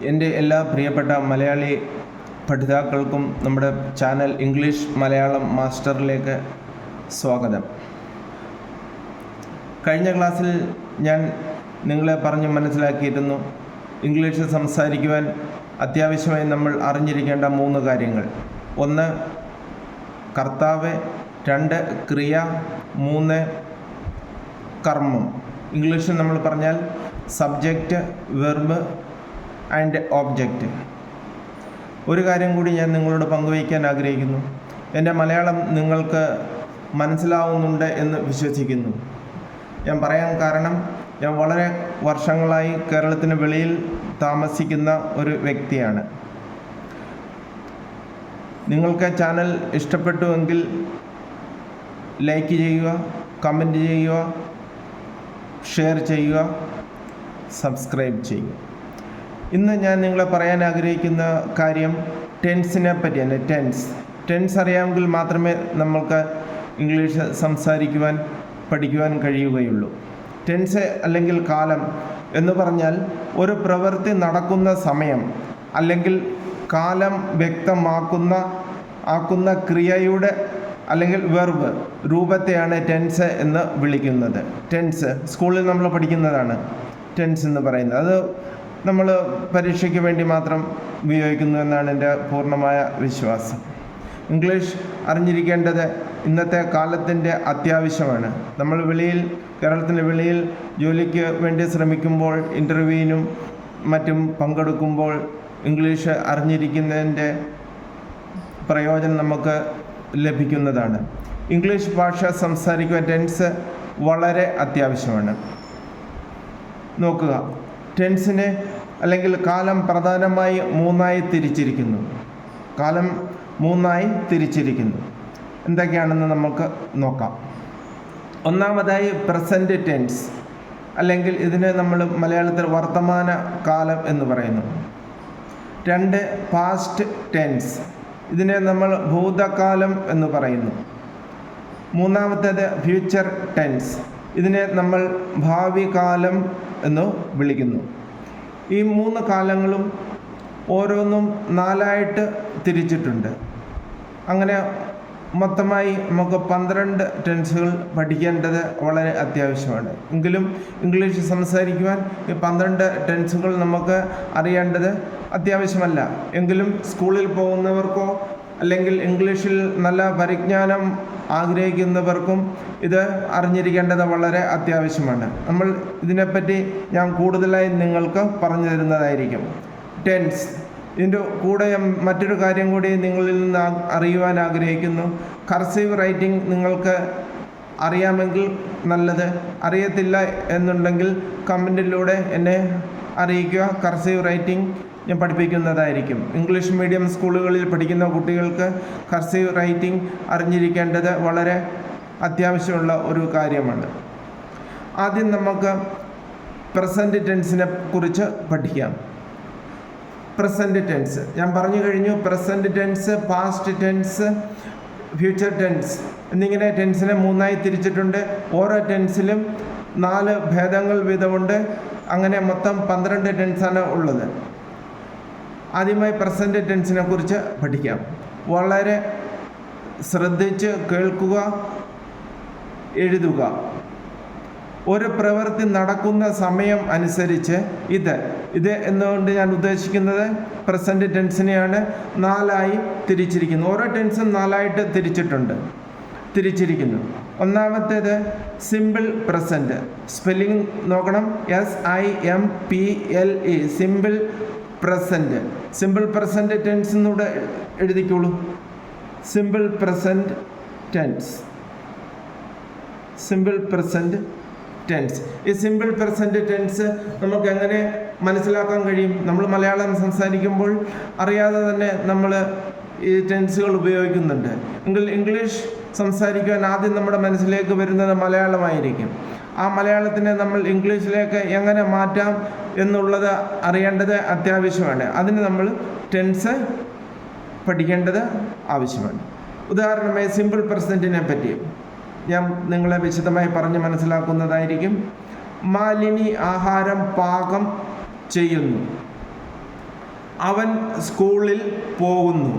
എൻ്റെ എല്ലാ പ്രിയപ്പെട്ട മലയാളി പഠിതാക്കൾക്കും നമ്മുടെ ചാനൽ ഇംഗ്ലീഷ് മലയാളം മാസ്റ്ററിലേക്ക് സ്വാഗതം. കഴിഞ്ഞ ക്ലാസ്സിൽ ഞാൻ നിങ്ങളെ പറഞ്ഞ് മനസ്സിലാക്കിയിരുന്നു ഇംഗ്ലീഷ് സംസാരിക്കുവാൻ അത്യാവശ്യമായി നമ്മൾ അറിഞ്ഞിരിക്കേണ്ട 3 കാര്യങ്ങൾ. 1 കർത്താവ്, 2 ക്രിയ, 3 കർമ്മം. ഇംഗ്ലീഷിൽ നമ്മൾ പറഞ്ഞാൽ സബ്ജക്റ്റ്, വെർബ് ആൻഡ് ഓബ്ജക്റ്റ്. ഒരു കാര്യം കൂടി ഞാൻ നിങ്ങളോട് പങ്കുവയ്ക്കാൻ ആഗ്രഹിക്കുന്നു. എൻ്റെ മലയാളം നിങ്ങൾക്ക് മനസ്സിലാവുന്നുണ്ട് എന്ന് വിശ്വസിക്കുന്നു. ഞാൻ പറയാൻ കാരണം, ഞാൻ വളരെ വർഷങ്ങളായി കേരളത്തിന് വെളിയിൽ താമസിക്കുന്ന ഒരു വ്യക്തിയാണ്. നിങ്ങൾക്ക് ചാനൽ ഇഷ്ടപ്പെട്ടുവെങ്കിൽ ലൈക്ക് ചെയ്യുക, കമൻറ്റ് ചെയ്യുക, ഷെയർ ചെയ്യുക, സബ്സ്ക്രൈബ് ചെയ്യുക. ഇന്ന് ഞാൻ നിങ്ങളെ പറയാൻ ആഗ്രഹിക്കുന്ന കാര്യം ടെൻസിനെ പറ്റിയാണ്. ടെൻസ് അറിയാമെങ്കിൽ മാത്രമേ നമ്മൾക്ക് ഇംഗ്ലീഷ് സംസാരിക്കുവാൻ പഠിക്കുവാൻ കഴിയുകയുള്ളൂ. ടെൻസ് അല്ലെങ്കിൽ കാലം എന്ന് പറഞ്ഞാൽ ഒരു പ്രവൃത്തി നടക്കുന്ന സമയം അല്ലെങ്കിൽ കാലം വ്യക്തമാക്കുന്ന ക്രിയയുടെ അല്ലെങ്കിൽ വെർബ് രൂപത്തെയാണ് ടെൻസ് എന്ന് വിളിക്കുന്നത്. ടെൻസ് സ്കൂളിൽ നമ്മൾ പഠിക്കുന്നതാണ് ടെൻസ് എന്ന് പറയുന്നത്. അത് നമ്മൾ പരീക്ഷയ്ക്ക് വേണ്ടി മാത്രം ഉപയോഗിക്കുന്നു എന്നാണ് എൻ്റെ പൂർണ്ണമായ വിശ്വാസം. ഇംഗ്ലീഷ് അറിഞ്ഞിരിക്കേണ്ടത് ഇന്നത്തെ കാലത്തിൻ്റെ അത്യാവശ്യമാണ്. നമ്മൾ കേരളത്തിൻ്റെ വെളിയിൽ ജോലിക്ക് വേണ്ടി ശ്രമിക്കുമ്പോൾ, ഇൻ്റർവ്യൂവിനും മറ്റും പങ്കെടുക്കുമ്പോൾ ഇംഗ്ലീഷ് അറിഞ്ഞിരിക്കുന്നതിൻ്റെ പ്രയോജനം നമുക്ക് ലഭിക്കുന്നതാണ്. ഇംഗ്ലീഷ് ഭാഷ സംസാരിക്കുവാൻ ടെൻസ് വളരെ അത്യാവശ്യമാണ്. നോക്കുക, ടെൻസിനെ അല്ലെങ്കിൽ കാലം പ്രധാനമായി 3ആയി തിരിച്ചിരിക്കുന്നു. കാലം 3ആയി തിരിച്ചിരിക്കുന്നു. എന്തൊക്കെയാണെന്ന് നമുക്ക് നോക്കാം. ഒന്നാമതായി പ്രസൻറ്റ് ടെൻസ്, അല്ലെങ്കിൽ ഇതിനെ നമ്മൾ മലയാളത്തിൽ വർത്തമാന കാലം എന്ന് പറയുന്നു. 2 പാസ്റ്റ് ടെൻസ്, ഇതിനെ നമ്മൾ ഭൂതകാലം എന്ന് പറയുന്നു. 3-ാമത്തേത് ഫ്യൂച്ചർ ടെൻസ്, ഇതിനെ നമ്മൾ ഭാവി കാലം എന്ന് വിളിക്കുന്നു. ഈ 3 കാലങ്ങളും ഓരോന്നും 4ആയിട്ട് തിരിച്ചിട്ടുണ്ട്. അങ്ങനെ മൊത്തമായി നമുക്ക് 12 ടെൻസുകൾ പഠിക്കേണ്ടത് വളരെ അത്യാവശ്യമാണ്. എങ്കിലും ഇംഗ്ലീഷ് സംസാരിക്കുവാൻ ഈ 12 ടെൻസുകൾ നമുക്ക് അറിയേണ്ടത് അത്യാവശ്യമല്ല. എങ്കിലും സ്കൂളിൽ പോകുന്നവർക്കോ അല്ലെങ്കിൽ ഇംഗ്ലീഷിൽ നല്ല പരിജ്ഞാനം ആഗ്രഹിക്കുന്നവർക്കും ഇത് അറിഞ്ഞിരിക്കേണ്ടത് വളരെ അത്യാവശ്യമാണ്. നമ്മൾ ഇതിനെപ്പറ്റി ഞാൻ കൂടുതലായി നിങ്ങൾക്ക് പറഞ്ഞു തരുന്നതായിരിക്കും. ടെൻസ്, ഇതിൻ്റെ കൂടെ മറ്റൊരു കാര്യം കൂടി നിങ്ങളിൽ നിന്ന് അറിയുവാൻ ആഗ്രഹിക്കുന്നു. കർസീവ് റൈറ്റിംഗ് നിങ്ങൾക്ക് അറിയാമെങ്കിൽ നല്ലത്. അറിയത്തില്ല എന്നുണ്ടെങ്കിൽ കമൻറ്റിലൂടെ എന്നെ അറിയിക്കുക. കർസീവ് റൈറ്റിംഗ് ഞാൻ പഠിപ്പിക്കുന്നതായിരിക്കും. ഇംഗ്ലീഷ് മീഡിയം സ്കൂളുകളിൽ പഠിക്കുന്ന കുട്ടികൾക്ക് കർസീവ് റൈറ്റിംഗ് അറിഞ്ഞിരിക്കേണ്ടത് വളരെ അത്യാവശ്യമുള്ള ഒരു കാര്യമാണ്. ആദ്യം നമുക്ക് പ്രസൻറ്റ് ടെൻസിനെ കുറിച്ച് പഠിക്കാം. പ്രസൻറ്റ് ടെൻസ് ഞാൻ പറഞ്ഞു കഴിഞ്ഞു. Present tense, past tense, future tense എന്നിങ്ങനെ ടെൻസിനെ 3ആയി തിരിച്ചിട്ടുണ്ട്. ഓരോ ടെൻസിലും 4 ഭേദങ്ങൾ വീതമുണ്ട്. അങ്ങനെ മൊത്തം 12 ടെൻസാണ് ഉള്ളത്. ആദ്യമായി പ്രസൻറ്റ് ടെൻസിനെ കുറിച്ച് പഠിക്കാം. വളരെ ശ്രദ്ധിച്ച് കേൾക്കുക, എഴുതുക. ഒരു പ്രവൃത്തി നടക്കുന്ന സമയം അനുസരിച്ച് ഇത് എന്നുകൊണ്ട് ഞാൻ ഉദ്ദേശിക്കുന്നത് പ്രസൻറ്റ് ടെൻസിനെയാണ് 4ആയി തിരിച്ചിരിക്കുന്നു. ഓരോ ടെൻസും 4ആയിട്ട് തിരിച്ചിരിക്കുന്നു. ഒന്നാമത്തേത് സിമ്പിൾ പ്രസൻറ്റ്. സ്പെല്ലിംഗ് നോക്കണം. SIMPLE, simple present. Simple present tense എന്നൂടെ എഴുതിക്കോളൂ. Simple present tense. Simple present tense. ഈ സിമ്പിൾ പ്രസൻറ്റ് ടെൻസ് നമുക്ക് എങ്ങനെ മനസ്സിലാക്കാൻ കഴിയും? നമ്മൾ മലയാളം സംസാരിക്കുമ്പോൾ അറിയാതെ തന്നെ നമ്മൾ ഈ ടെൻസുകൾ ഉപയോഗിക്കുന്നുണ്ട്. എങ്കിൽ ഇംഗ്ലീഷ് സംസാരിക്കുവാൻ ആദ്യം നമ്മുടെ മനസ്സിലേക്ക് വരുന്നത് മലയാളമായിരിക്കും. ആ മലയാളത്തിനെ നമ്മൾ ഇംഗ്ലീഷിലേക്ക് എങ്ങനെ മാറ്റാം എന്നുള്ളത് അറിയേണ്ടത് അത്യാവശ്യമാണ്. അതിന് നമ്മൾ ടെൻസ് പഠിക്കേണ്ടത് ആവശ്യമാണ്. ഉദാഹരണമായി സിമ്പിൾ പ്രസൻറ്റിനെ പറ്റി ഞാൻ നിങ്ങളെ വിശദമായി പറഞ്ഞ് മനസ്സിലാക്കുന്നതായിരിക്കും. മാലിനി ആഹാരം പാകം ചെയ്യുന്നു. അവൻ സ്കൂളിൽ പോകുന്നു.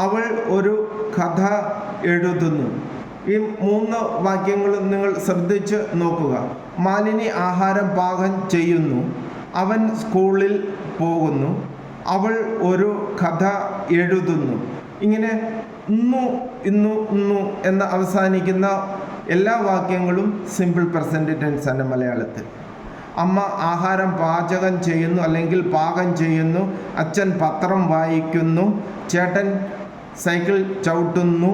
അവൾ ഒരു കഥ എഴുതുന്നു. ഈ 3 വാക്യങ്ങളും നിങ്ങൾ ശ്രദ്ധിച്ച് നോക്കുക. മാലിനി ആഹാരം പാകം ചെയ്യുന്നു. അവൻ സ്കൂളിൽ പോകുന്നു. അവൾ ഒരു കഥ എഴുതുന്നു. ഇങ്ങനെ ഇന്നു എന്ന് അവസാനിക്കുന്ന എല്ലാ വാക്യങ്ങളും സിമ്പിൾ പ്രസൻറ്റ് ടെൻസ് ആണ് മലയാളത്തിൽ. അമ്മ ആഹാരം പാചകം ചെയ്യുന്നു അല്ലെങ്കിൽ പാകം ചെയ്യുന്നു. അച്ഛൻ പത്രം വായിക്കുന്നു. ചേട്ടൻ സൈക്കിൾ ചവിട്ടുന്നു.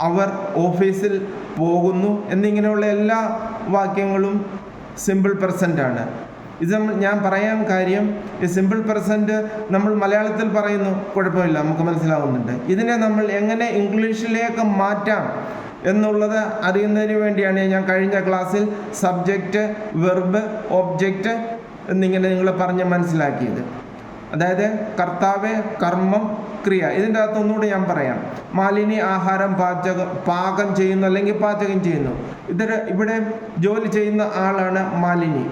അവർ ഓഫീസിൽ പോകുന്നു എന്നിങ്ങനെയുള്ള എല്ലാ വാക്യങ്ങളും സിമ്പിൾ പ്രസൻ്റ് ആണ്. ഇത് ഞാൻ പറയാൻ കാര്യം, ഈ സിമ്പിൾ പ്രസൻറ്റ് നമ്മൾ മലയാളത്തിൽ പറയുന്നു, കുഴപ്പമില്ല, നമുക്ക് മനസ്സിലാവുന്നുണ്ട്. ഇതിനെ നമ്മൾ എങ്ങനെ ഇംഗ്ലീഷിലേക്ക് മാറ്റാം എന്നുള്ളത് അറിയുന്നതിന് വേണ്ടിയാണ് ഞാൻ കഴിഞ്ഞ ക്ലാസ്സിൽ സബ്ജക്റ്റ്, വെർബ്, ഒബ്ജക്റ്റ് എന്നിങ്ങനെ നിങ്ങൾ പറഞ്ഞ് മനസ്സിലാക്കിയത്. അതായത് കർത്താവ്, കർമ്മം, ക്രിയ. ഇതിൻ്റെ അകത്ത് ഒന്നുകൂടി ഞാൻ പറയാം. മാലിനി ആഹാരം പാകം ചെയ്യുന്നു അല്ലെങ്കിൽ പാചകം ചെയ്യുന്നു. ഇവിടെ ജോലി ചെയ്യുന്ന ആളാണ് മാലിനി.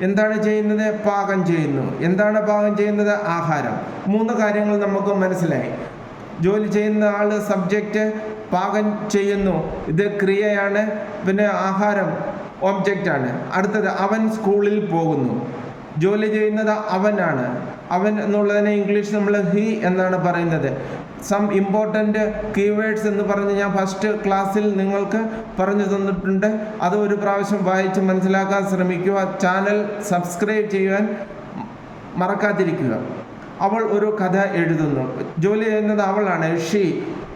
എന്താണ് ചെയ്യുന്നത്? പാകം ചെയ്യുന്നു. എന്താണ് പാകം ചെയ്യുന്നത്? ആഹാരം. 3 കാര്യങ്ങൾ നമുക്ക് മനസ്സിലായി. ജോലി ചെയ്യുന്ന ആൾ സബ്ജക്റ്റ്, പാകം ചെയ്യുന്നു ഇത് ക്രിയയാണ്, പിന്നെ ആഹാരം ഒബ്ജക്റ്റാണ്. അടുത്തത് അവൻ സ്കൂളിൽ പോകുന്നു. ജോലി ചെയ്യുന്നത് അവനാണ്. അവൻ എന്നുള്ളതിനെ ഇംഗ്ലീഷ് നമ്മൾ ഹി എന്നാണ് പറയുന്നത്. സം ഇമ്പോർട്ടൻ്റ് കീവേഡ്സ് എന്ന് പറഞ്ഞ് ഞാൻ ഫസ്റ്റ് ക്ലാസ്സിൽ നിങ്ങൾക്ക് പറഞ്ഞു തന്നിട്ടുണ്ട്. അത് ഒരു പ്രാവശ്യം വായിച്ച് മനസ്സിലാക്കാൻ ശ്രമിക്കുക. ചാനൽ സബ്സ്ക്രൈബ് ചെയ്യുവാൻ മറക്കാതിരിക്കുക. അവൾ ഒരു കഥ എഴുതുന്നു. ജോലി ചെയ്യുന്നത് അവളാണ്, ഷീ.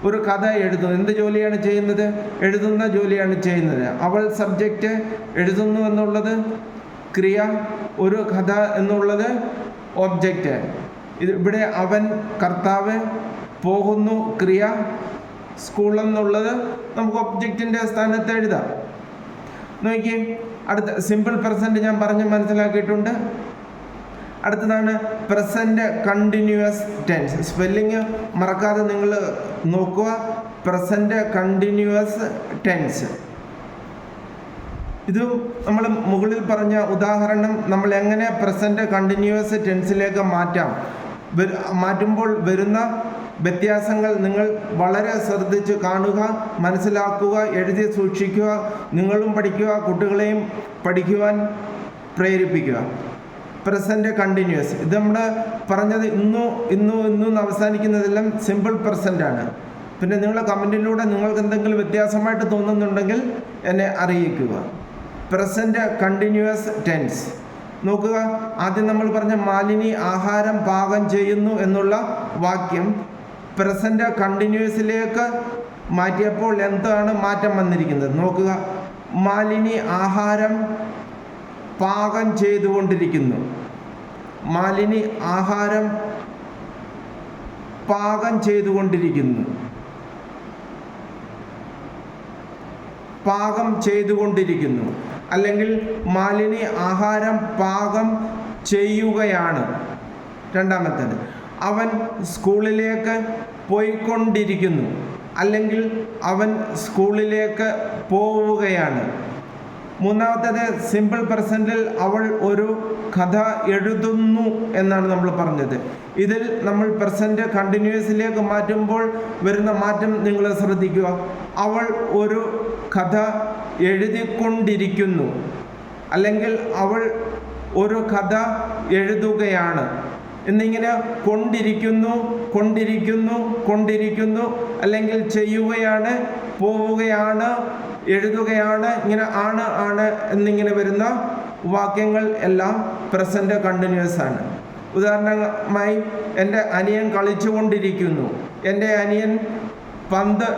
ഒരു കഥ എഴുതുന്നു. എന്ത് ജോലിയാണ് ചെയ്യുന്നത്? എഴുതുന്ന ജോലിയാണ് ചെയ്യുന്നത്. അവൾ സബ്ജക്റ്റ്, എഴുതുന്നു എന്നുള്ളത് ക്രിയ, ഒരു കഥ എന്നുള്ളത് ഒബ്ജക്റ്റ്. ഇവിടെ അവൻ കർത്താവ്, പോകുന്നു ക്രിയ, സ്കൂൾ എന്നുള്ളത് നമുക്ക് ഒബ്ജക്റ്റിൻ്റെ സ്ഥാനത്ത് എഴുതാം. നോക്കി, അടുത്ത സിമ്പിൾ പ്രസൻറ്റ് ഞാൻ പറഞ്ഞ് മനസ്സിലാക്കിയിട്ടുണ്ട്. അടുത്തതാണ് പ്രസൻറ്റ് കണ്ടിന്യൂസ് ടെൻസ്. സ്പെല്ലിങ് മറക്കാതെ നിങ്ങൾ നോക്കുക. Present continuous tense. ഇത് നമ്മൾ മുകളിൽ പറഞ്ഞ ഉദാഹരണം നമ്മൾ എങ്ങനെ പ്രസൻറ്റ് കണ്ടിന്യൂസ് ടെൻസിലേക്ക് മാറ്റുമ്പോൾ വരുന്ന വ്യത്യാസങ്ങൾ നിങ്ങൾ വളരെ ശ്രദ്ധിച്ച് കാണുക, മനസ്സിലാക്കുക, എഴുതി സൂക്ഷിക്കുക. നിങ്ങളും പഠിക്കുക, കുട്ടികളെയും പഠിക്കുവാൻ പ്രേരിപ്പിക്കുക. Present continuous. ഇത് നമ്മൾ പറഞ്ഞത് ഇന്നു അവസാനിക്കുന്നതെല്ലാം സിമ്പിൾ പ്രസൻ്റ് ആണ്. പിന്നെ നിങ്ങളുടെ കമൻറ്റിലൂടെ നിങ്ങൾക്ക് എന്തെങ്കിലും വ്യത്യാസമായിട്ട് തോന്നുന്നുണ്ടെങ്കിൽ എന്നെ അറിയിക്കുക. പ്രസൻറ്റ് കണ്ടിന്യൂസ് ടെൻസ് നോക്കുക. ആദ്യം നമ്മൾ പറഞ്ഞ മാലിനി ആഹാരം പാകം ചെയ്യുന്നു എന്നുള്ള വാക്യം പ്രസൻറ്റ് കണ്ടിന്യൂസിലേക്ക് മാറ്റിയപ്പോൾ എന്താണ് മാറ്റം വന്നിരിക്കുന്നത് നോക്കുക. മാലിനി ആഹാരം പാകം ചെയ്തുകൊണ്ടിരിക്കുന്നു. മാലിനി ആഹാരം പാകം ചെയ്തുകൊണ്ടിരിക്കുന്നു. പാകം ചെയ്തുകൊണ്ടിരിക്കുന്നു. അല്ലെങ്കിൽ മാലിനി ആഹാരം പാകം ചെയ്യുകയാണ്. രണ്ടാമത്തേത്, അവൻ സ്കൂളിലേക്ക് പോയിക്കൊണ്ടിരിക്കുന്നു. അല്ലെങ്കിൽ അവൻ സ്കൂളിലേക്ക് പോവുകയാണ്. മൂന്നാമത്തേത്, സിമ്പിൾ പ്രസൻറ്റിൽ അവൾ ഒരു കഥ എഴുതുന്നു എന്നാണ് നമ്മൾ പറഞ്ഞത്. ഇതിൽ നമ്മൾ പ്രസൻറ്റ് കണ്ടിന്യൂസിലേക്ക് മാറ്റുമ്പോൾ വരുന്ന മാറ്റം നിങ്ങൾ ശ്രദ്ധിക്കുക. അവൾ ഒരു കഥ എഴുതിക്കൊണ്ടിരിക്കുന്നു. അല്ലെങ്കിൽ അവൾ ഒരു കഥ എഴുതുകയാണ് എന്നിങ്ങനെ കൊണ്ടിരിക്കുന്നു അല്ലെങ്കിൽ ചെയ്യുകയാണ്, പോവുകയാണ്, എഴുതുകയാണ്, ഇങ്ങനെ ആണ് എന്നിങ്ങനെ വരുന്ന വാക്യങ്ങൾ എല്ലാം പ്രസൻറ്റ് കണ്ടിന്യൂസ് ആണ്. ഉദാഹരണമായി, എൻ്റെ അനിയൻ കളിച്ചുകൊണ്ടിരിക്കുന്നു. എൻ്റെ അനിയൻ പന്ത്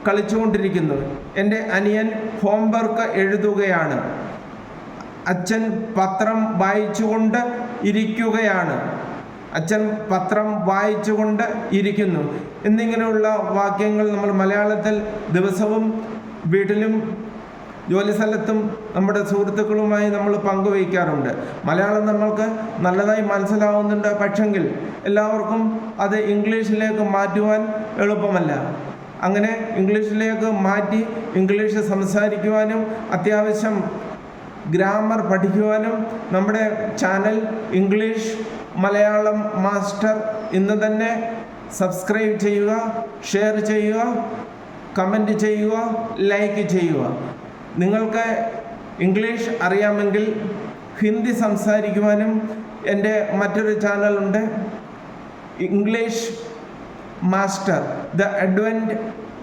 കളിച്ചുകൊണ്ടിരിക്കുന്നു. എൻ്റെ അനിയൻ ഹോംവർക്ക് എഴുതുകയാണ്. അച്ഛൻ പത്രം വായിച്ചുകൊണ്ട് ഇരിക്കുകയാണ്. അച്ഛൻ പത്രം വായിച്ചുകൊണ്ട് ഇരിക്കുന്നു എന്നിങ്ങനെയുള്ള വാക്യങ്ങൾ നമ്മൾ മലയാളത്തിൽ ദിവസവും വീട്ടിലും ജോലിസ്ഥലത്തും നമ്മുടെ സുഹൃത്തുക്കളുമായി നമ്മൾ പങ്കുവയ്ക്കാറുണ്ട്. മലയാളം നമ്മൾക്ക് നല്ലതായി മനസ്സിലാവുന്നുണ്ട്. പക്ഷെങ്കിൽ എല്ലാവർക്കും അത് ഇംഗ്ലീഷിലേക്ക് മാറ്റുവാൻ എളുപ്പമല്ല. അങ്ങനെ ഇംഗ്ലീഷിലേക്ക് മാറ്റി ഇംഗ്ലീഷ് സംസാരിക്കുവാനും അത്യാവശ്യം ഗ്രാമർ പഠിക്കുവാനും നമ്മുടെ ചാനൽ ഇംഗ്ലീഷ് മലയാളം മാസ്റ്റർ ഇന്ന് തന്നെ സബ്സ്ക്രൈബ് ചെയ്യുക, ഷെയർ ചെയ്യുക, കമൻറ്റ് ചെയ്യുക, ലൈക്ക് ചെയ്യുക. നിങ്ങൾക്ക് ഇംഗ്ലീഷ് അറിയാമെങ്കിൽ ഹിന്ദി സംസാരിക്കുവാനും എൻ്റെ മറ്റൊരു ചാനലുണ്ട്, English master the advent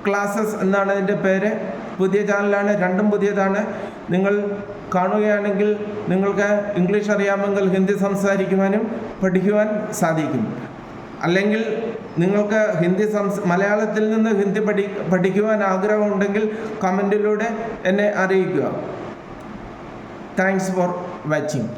classes എന്നാണ് അതിൻ്റെ പേര്. പുതിയ ചാനലാണ്, രണ്ടും പുതിയതാണ്. നിങ്ങൾ കാണുകയാണെങ്കിൽ നിങ്ങൾക്ക് ഇംഗ്ലീഷ് അറിയാമെങ്കിൽ ഹിന്ദി സംസാരിക്കുവാനും പഠിക്കുവാൻ സാധിക്കും. അല്ലെങ്കിൽ നിങ്ങൾക്ക് മലയാളത്തിൽ നിന്ന് ഹിന്ദി പഠിക്കുവാൻ ആഗ്രഹമുണ്ടെങ്കിൽ കമൻറ്റിലൂടെ എന്നെ അറിയിക്കുക. Thanks for watching.